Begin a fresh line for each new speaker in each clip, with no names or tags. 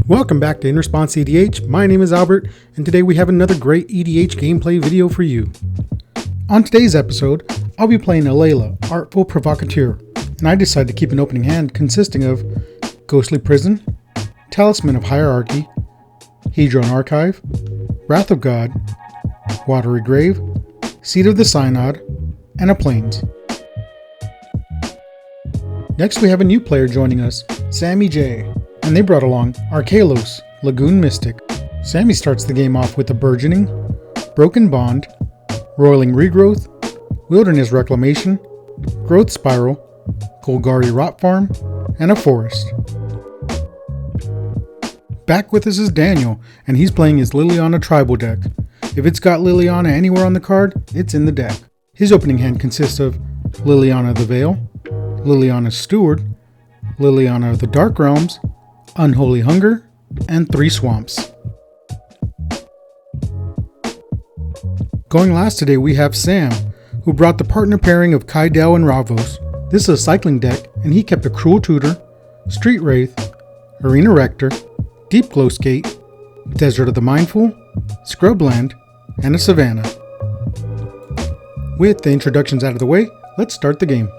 Welcome back to In Response EDH. My name is Albert, and today we have another great EDH gameplay video for you. On today's episode, I'll be playing Alela, Artful Provocateur, and I decided to keep an opening hand consisting of Ghostly Prison, Talisman of Hierarchy, Hedron Archive, Wrath of God, Watery Grave, Seed of the Synod, and a Plains. Next we have a new player joining us, Sammy J, and they brought along Archelos, Lagoon Mystic. Sammy starts the game off with a Burgeoning, Broken Bond, Roiling Regrowth, Wilderness Reclamation, Growth Spiral, Golgari Rot Farm, and a Forest. Back with us is Daniel, and he's playing his Liliana tribal deck. If it's got Liliana anywhere on the card, it's in the deck. His opening hand consists of Liliana the Veil, Liliana's Steward, Liliana of the Dark Realms, Unholy Hunger, and 3 Swamps. Going last today we have Sam, who brought the partner pairing of Kydele and Ravos. This is a cycling deck, and he kept a Cruel Tutor, Street Wraith, Arena Rector, Deep Glow Skate, Desert of the Mindful, Scrubland, and a Savannah. With the introductions out of the way, let's start the game.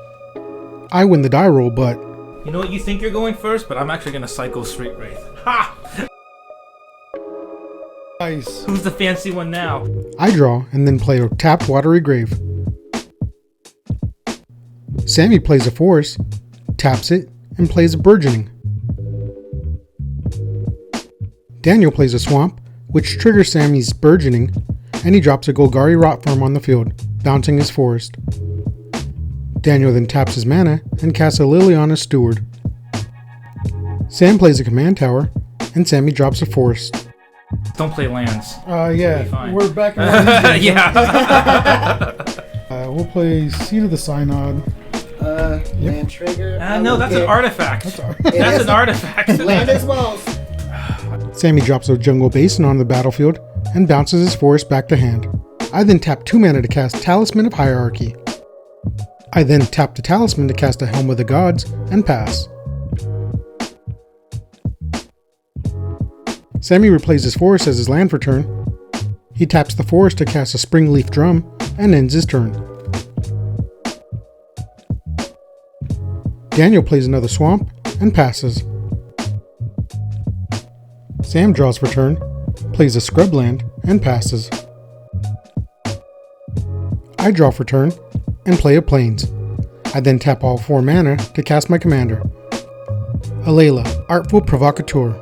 I win the die roll, but
you know what, you think you're going first, but I'm actually going to cycle Street Wraith. Ha!
Nice.
Who's the fancy one now?
I draw and then play a tapped Watery Grave. Sammy plays a Forest, taps it, and plays a Burgeoning. Daniel plays a Swamp, which triggers Sammy's Burgeoning, and he drops a Golgari Rot Farm on the field, bouncing his Forest. Daniel then taps his mana and casts a Liliana Steward. Sam plays a Command Tower, and Sammy drops a Forest.
Don't play lands.
Yeah, we're back in one of these games.
Yeah.
We'll play Seed of the Synod.
Land trigger.
No, that's an artifact. That's an artifact.
Land as well.
Sammy drops a Jungle Basin on the battlefield and bounces his Forest back to hand. I then tap 2 mana to cast Talisman of Hierarchy. I then tap the Talisman to cast a Helm of the Gods and pass. Sammy replays his Forest as his land for turn. He taps the Forest to cast a Springleaf Drum and ends his turn. Daniel plays another Swamp and passes. Sam draws for turn, plays a Scrubland and passes. I draw for turn and play a Plains. I then tap all 4 mana to cast my commander, Alela, Artful Provocateur.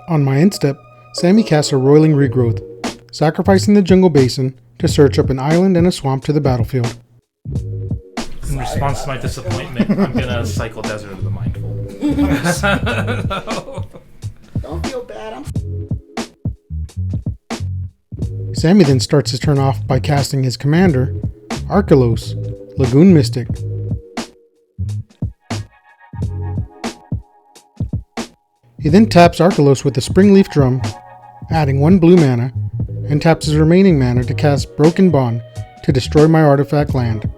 On my end step, Sammy casts a Roiling Regrowth, sacrificing the Jungle Basin to search up an island and a swamp to the battlefield.
In response to my disappointment, I'm gonna cycle Desert of the Mindful. No.
Don't feel bad.
Sammy then starts his turn off by casting his commander, Archelos, Lagoon Mystic. He then taps Archelos with a Springleaf Drum, adding 1 blue mana, and taps his remaining mana to cast Broken Bond to destroy my artifact land.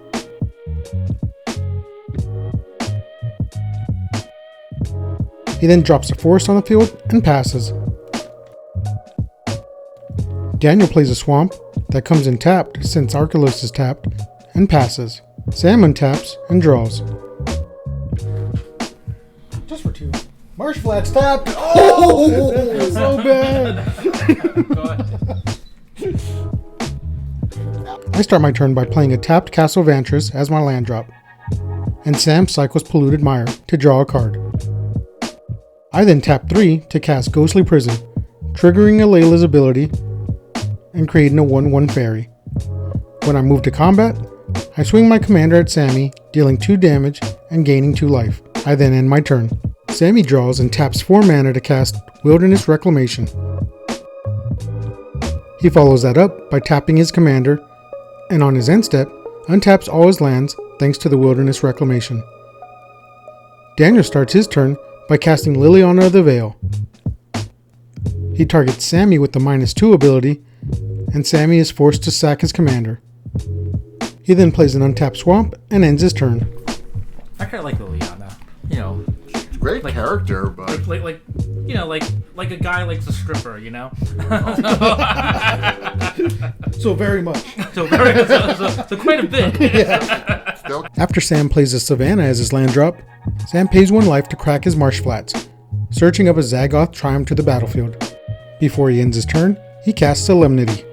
He then drops a Forest on the field and passes. Daniel plays a Swamp that comes in tapped since Archelos is tapped and passes. Sam untaps and draws. Just for 2. Marsh Flats tapped! Oh! So bad! I start my turn by playing a tapped Castle Vantress as my land drop, and Sam cycles Polluted Mire to draw a card. I then tap 3 to cast Ghostly Prison, triggering Alela's ability and creating a 1/1 faerie. When I move to combat, I swing my commander at Sammy, dealing 2 damage and gaining 2 life. I then end my turn. Sammy draws and taps 4 mana to cast Wilderness Reclamation. He follows that up by tapping his commander, and on his end step, untaps all his lands thanks to the Wilderness Reclamation. Daniel starts his turn by casting Liliana the Veil. He targets Sammy with the -2 ability, and Sammy is forced to sack his commander. He then plays an untapped swamp and ends his turn.
I kind of like Liliana. You know,
Great character, but
like you know, like a guy likes a stripper. You know.
So very much.
so quite a bit.
Yeah.
still
After Sam plays a Savannah as his land drop, Sam pays 1 life to crack his marsh flats, searching up a Zagoth Triumph to the battlefield. Before he ends his turn, he casts Solemnity.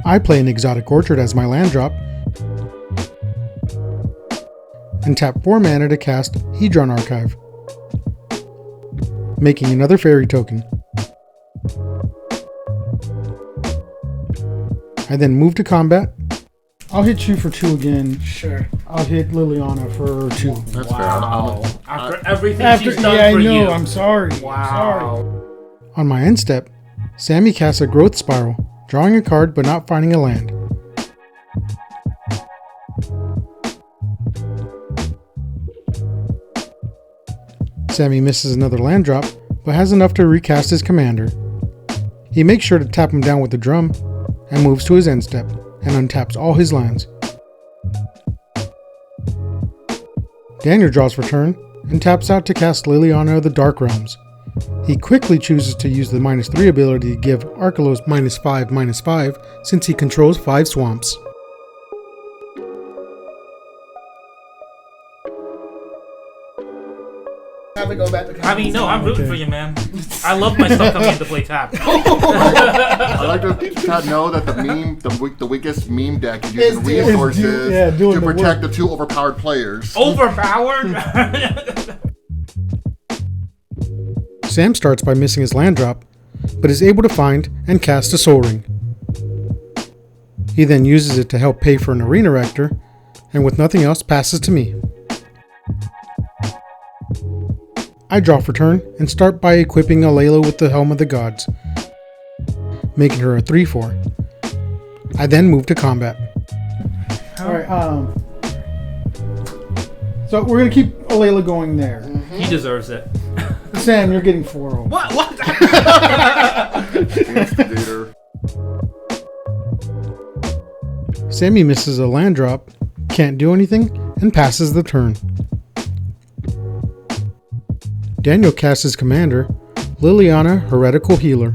I play an Exotic Orchard as my land drop, and tap 4 mana to cast Hedron Archive, making another fairy token. I then move to combat. I'll hit you for 2 again.
Sure.
I'll hit Liliana for 2.
that's
Wow.
fair.
After everything she's done
yeah,
for
I know.
you.
I'm sorry.
Wow.
On my end step, Sammy casts a Growth Spiral, drawing a card but not finding a land. Sammy misses another land drop, but has enough to recast his commander. He makes sure to tap him down with the drum, and moves to his end step, and untaps all his lands. Daniel draws for turn, and taps out to cast Liliana of the Dark Realms. He quickly chooses to use the -3 ability to give Archelos -5/-5 since he controls 5 swamps.
Have to go back to
I mean, no, I'm rooting
Okay.
for you, man. I love my stuff coming into play tap.
I like to know that the weakest meme deck is using
Is
resources
doing
to
the
protect
work.
the 2 overpowered players.
Overpowered?
Sam starts by missing his land drop, but is able to find and cast a Soul Ring. He then uses it to help pay for an Arena Rector, and with nothing else passes to me. I draw for turn and start by equipping Alela with the Helm of the Gods, making her a 3/4. I then move to combat. Alright, so we're gonna keep Alela going there.
He deserves it.
Sam, you're getting 4.
What?
Instigator.
Sammy misses a land drop, can't do anything, and passes the turn. Daniel casts his commander, Liliana, Heretical Healer.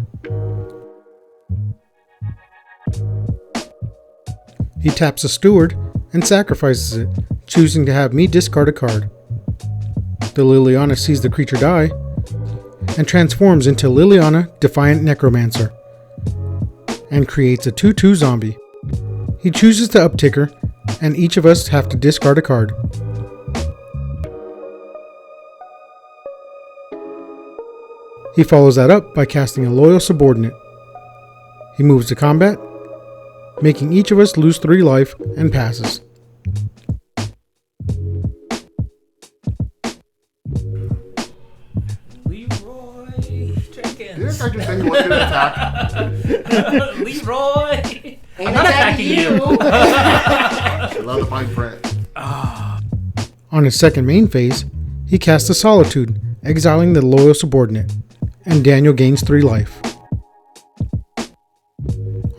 He taps a Steward and sacrifices it, choosing to have me discard a card. The Liliana sees the creature die and transforms into Liliana, Defiant Necromancer, and creates a 2/2 zombie. He chooses to uptick her, and each of us have to discard a card. He follows that up by casting a Loyal Subordinate. He moves to combat, making each of us lose 3 life and passes.
Leroy Jenkins.
Didn't I just think you wanted to attack?
Leroy.
Ain't
I'm not attacking you.
I love the fine print.
On his second main phase, he casts a Solitude, exiling the Loyal Subordinate, and Daniel gains 3 life.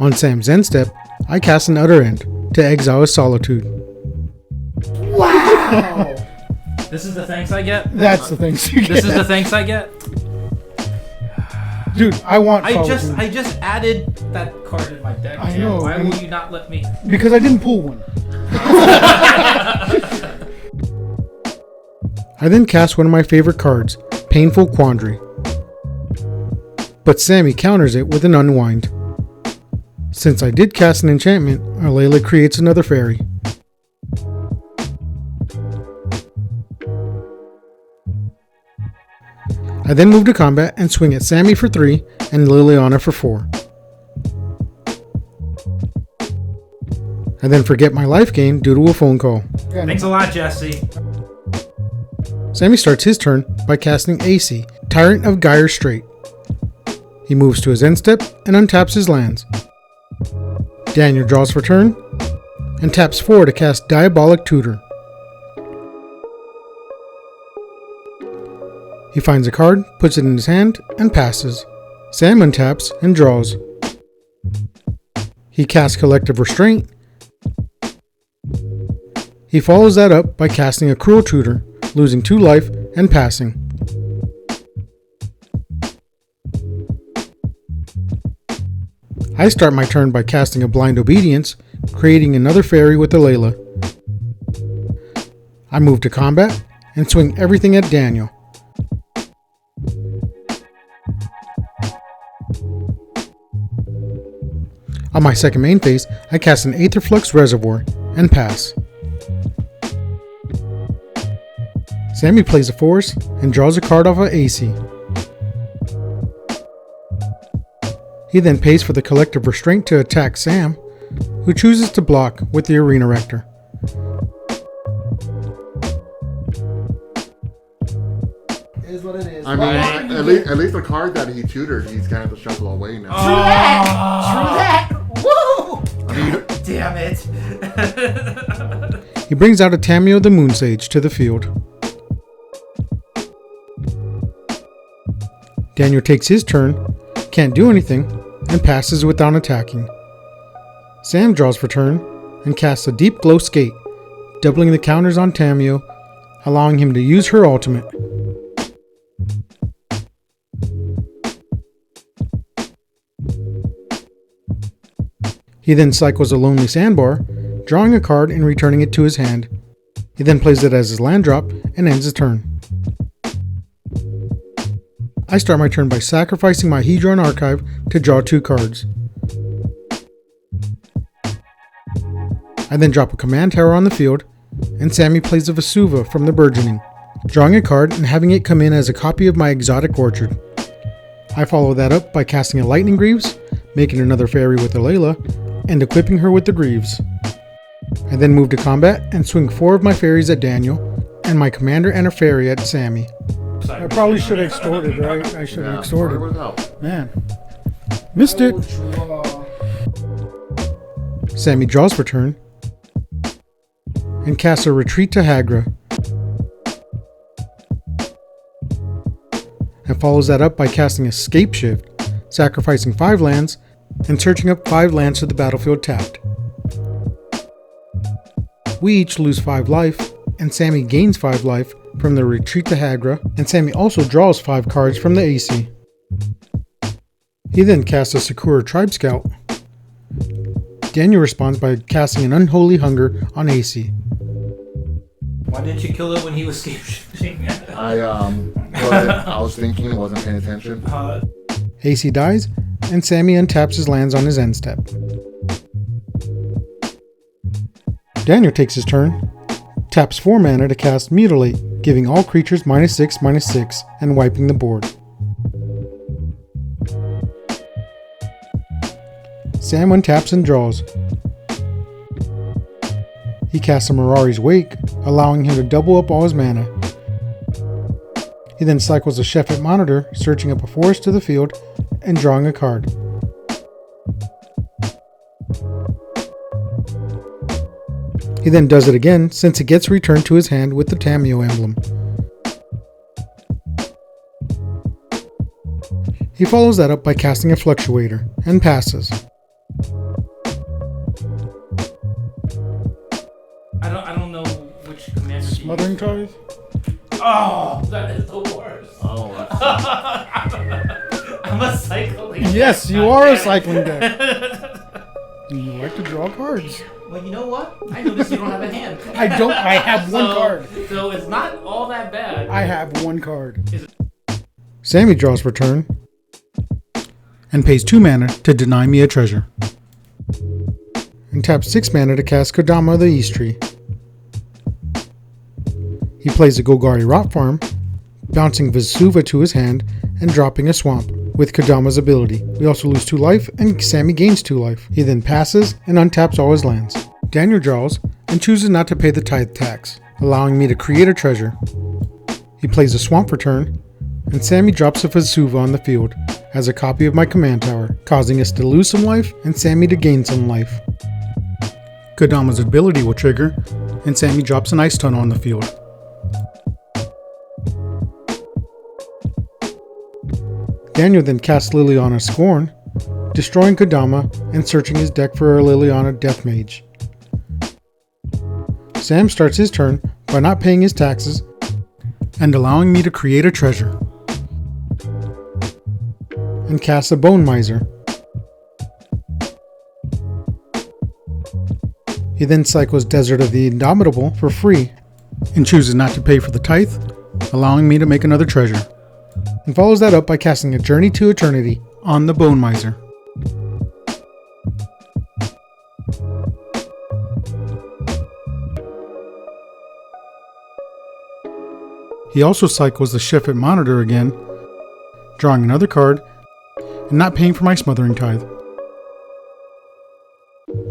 On Sam's end step, I cast an Utter End to exile his Solitude.
Wow.
This is the thanks I get.
That's the things you get.
This is the thanks I get.
Dude, I want
I
Solitude.
just added that card in my deck.
I
Tim.
know.
Why will you not let me?
Because I didn't pull one. I then cast one of my favorite cards, Painful Quandary. But Sammy counters it with an Unwind. Since I did cast an enchantment, Alela creates another fairy. I then move to combat and swing at Sammy for 3 and Liliana for 4. I then forget my life gain due to a phone call.
Thanks a lot, Jesse.
Sammy starts his turn by casting AC, Tyrant of Gyre Strait. He moves to his end step and untaps his lands. Daniel draws for turn and taps 4 to cast Diabolic Tutor. He finds a card, puts it in his hand, and passes. Sam untaps and draws. He casts Collective Restraint He follows that up by casting a Cruel Tutor, losing 2 life and passing. I start my turn by casting a Blind Obedience, creating another fairy with Alela. I move to combat and swing everything at Daniel. On my second main phase, I cast an Aetherflux Reservoir and pass. Sammy plays a force and draws a card off of AC. He then pays for the Collective Restraint to attack Sam, who chooses to block with the Arena Rector.
It is what it is.
I mean, at least the card that he tutored, he's gonna have to shuffle away now.
True that! Woo!
Damn it.
He brings out a Tamiyo the Moonsage to the field. Daniel takes his turn, can't do anything, and passes without attacking. Sam draws for turn and casts a Deep Glow Skate, doubling the counters on Tamiyo, allowing him to use her ultimate. He then cycles a Lonely Sandbar, drawing a card and returning it to his hand. He then plays it as his land drop and ends his turn. I start my turn by sacrificing my Hedron Archive to draw 2 cards. I then drop a command tower on the field, and Sammy plays a Vesuva from the Burgeoning, drawing a card and having it come in as a copy of my Exotic Orchard. I follow that up by casting a Lightning Greaves, making another fairy with Alela, and equipping her with the Greaves. I then move to combat and swing 4 of my fairies at Daniel, and my commander and a fairy at Sammy. I probably should have extorted, right? I should have extorted. Man. Missed it. Sammy draws for turn and casts a Retreat to Hagra. And follows that up by casting a Scape Shift, sacrificing 5 lands and searching up 5 lands to the battlefield tapped. We each lose 5 life, and Sammy gains 5 life from the Retreat to Hagra, and Sammy also draws 5 cards from the AC. He then casts a Sakura Tribe Scout. Daniel responds by casting an Unholy Hunger on AC.
Why didn't you kill it when he was scape shifting?
I was thinking, wasn't paying attention.
AC dies, and Sammy untaps his lands on his end step. Daniel takes his turn, taps 4 mana to cast Mutilate, giving all creatures -6/-6 and wiping the board. Sam untaps and draws. He casts a Mirari's Wake, allowing him to double up all his mana. He then cycles a Shefet Monitor, searching up a forest to the field and drawing a card. He then does it again since it gets returned to his hand with the Tamiyo emblem. He follows that up by casting a Fluctuator and passes.
I don't know which commander.
Smothering Tithe?
Oh, that is the worst.
Oh,
I'm a cycling.
Yes, you are a cycling deck. You like to draw cards.
Well, you know what? I noticed you don't have a hand.
I don't. I have one card.
So it's not all that bad.
I have 1 card. Sammy draws for turn and pays 2 mana to deny me a treasure. And taps 6 mana to cast Kodama the East Tree. He plays a Golgari Rot Farm, bouncing Vesuva to his hand and dropping a Swamp with Kodama's ability. We also lose 2 life and Sammy gains 2 life. He then passes and untaps all his lands. Daniel draws and chooses not to pay the tithe tax, allowing me to create a treasure. He plays a Swamp for turn, and Sammy drops a Vesuva on the field as a copy of my command tower, causing us to lose some life and Sammy to gain some life. Kodama's ability will trigger, and Sammy drops an Ice Tunnel on the field. Daniel then casts Liliana Scorn, destroying Kodama and searching his deck for a Liliana Death Mage. Sam starts his turn by not paying his taxes and allowing me to create a treasure, and casts a Bone Miser. He then cycles Desert of the Indomitable for free and chooses not to pay for the tithe, allowing me to make another treasure, and follows that up by casting a Journey to Eternity on the Bone Miser. He also cycles the Shefet Monitor again, drawing another card and not paying for my Smothering Tithe.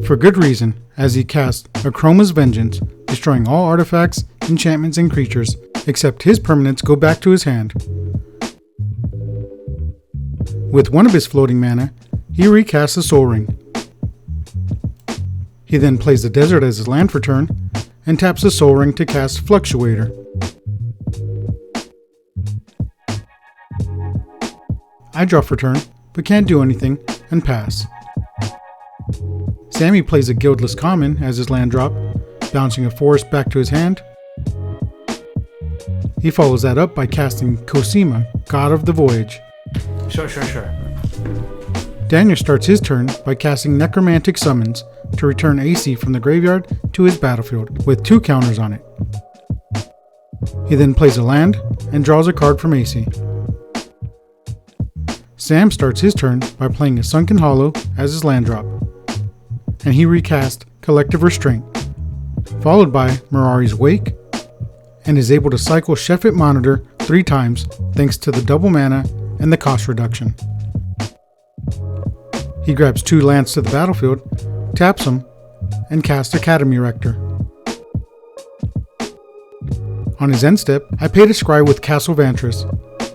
For good reason, as he casts Akroma's Vengeance, destroying all artifacts, enchantments, and creatures, except his permanents go back to his hand. With one of his floating mana, he recasts the Sol Ring. He then plays the Desert as his land for turn, and taps the Sol Ring to cast Fluctuator. I draw for turn, but can't do anything, and pass. Sammy plays a Guildless Common as his land drop, bouncing a forest back to his hand. He follows that up by casting Cosima, God of the Voyage.
Sure.
Daniel starts his turn by casting Necromantic Summons to return AC from the graveyard to his battlefield with 2 counters on it. He then plays a land and draws a card from AC. Sam starts his turn by playing a Sunken Hollow as his land drop, and he recast Collective Restraint, followed by Mirari's Wake, and is able to cycle Shefet Monitor 3 times thanks to the double mana and the cost reduction. He grabs 2 lands to the battlefield, taps them, and casts Academy Rector. On his end step, I pay to scry with Castle Vantress,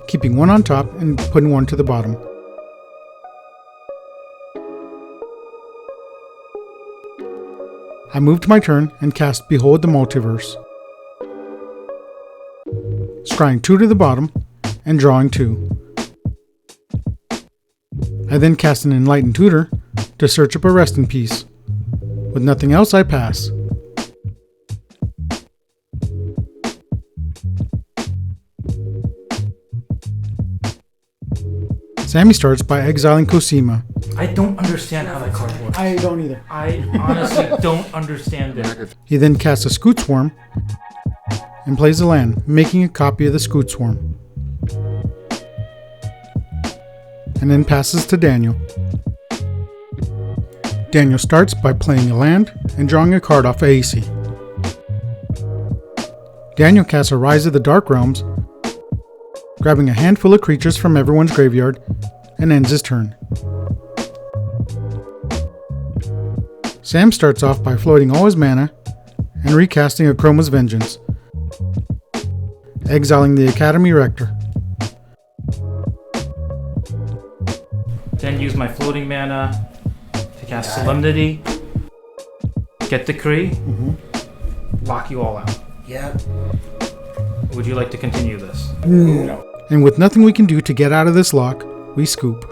keeping 1 on top and putting 1 to the bottom. I move to my turn and cast Behold the Multiverse, scrying 2 to the bottom and drawing 2. I then cast an Enlightened Tutor to search up a resting piece. With nothing else, I pass. Sammy starts by exiling Cosima.
I don't understand how that card works.
I don't either.
I honestly don't understand it.
He then casts a Scoot Swarm and plays a land, making a copy of the Scoot Swarm. And then passes to Daniel. Daniel starts by playing a land and drawing a card off of AC. Daniel casts a Rise of the Dark Realms, grabbing a handful of creatures from everyone's graveyard, and ends his turn. Sam starts off by floating all his mana and recasting Akroma's Vengeance, exiling the Academy Rector.
Then use my floating mana to cast Solemnity, get Decree, lock you all out.
Yeah.
Would you like to continue this?
No.
And with nothing we can do to get out of this lock, we scoop.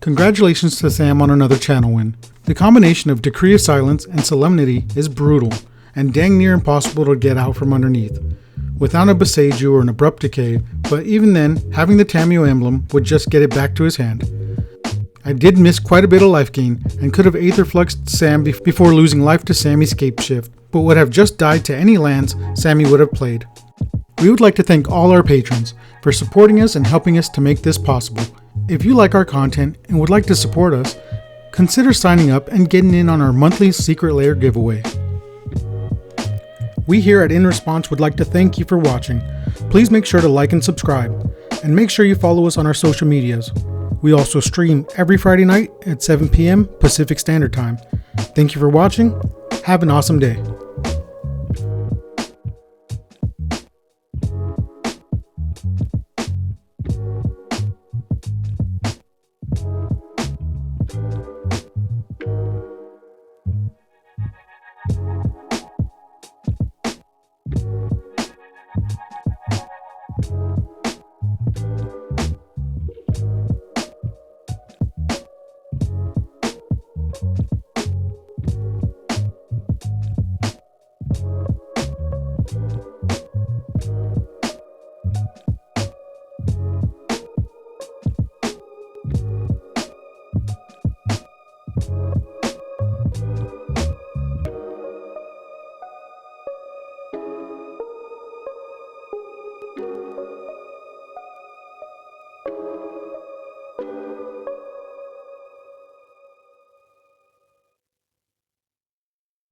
Congratulations to Sam on another channel win. The combination of Decree of Silence and Solemnity is brutal, and dang near impossible to get out from underneath, without a 𝐵𝐸𝑒𝑗𝑢 or an Abrupt Decay, but even then, having the Tamiyo emblem would just get it back to his hand. I did miss quite a bit of life gain, and could have Aetherfluxed Sam before losing life to Sammy's Scape Shift, but would have just died to any lands Sammy would have played. We would like to thank all our patrons for supporting us and helping us to make this possible. If you like our content and would like to support us, consider signing up and getting in on our monthly Secret Lair giveaway. We here at In Response would like to thank you for watching. Please make sure to like and subscribe, and make sure you follow us on our social medias. We also stream every Friday night at 7 p.m. Pacific Standard Time. Thank you for watching. Have an awesome day.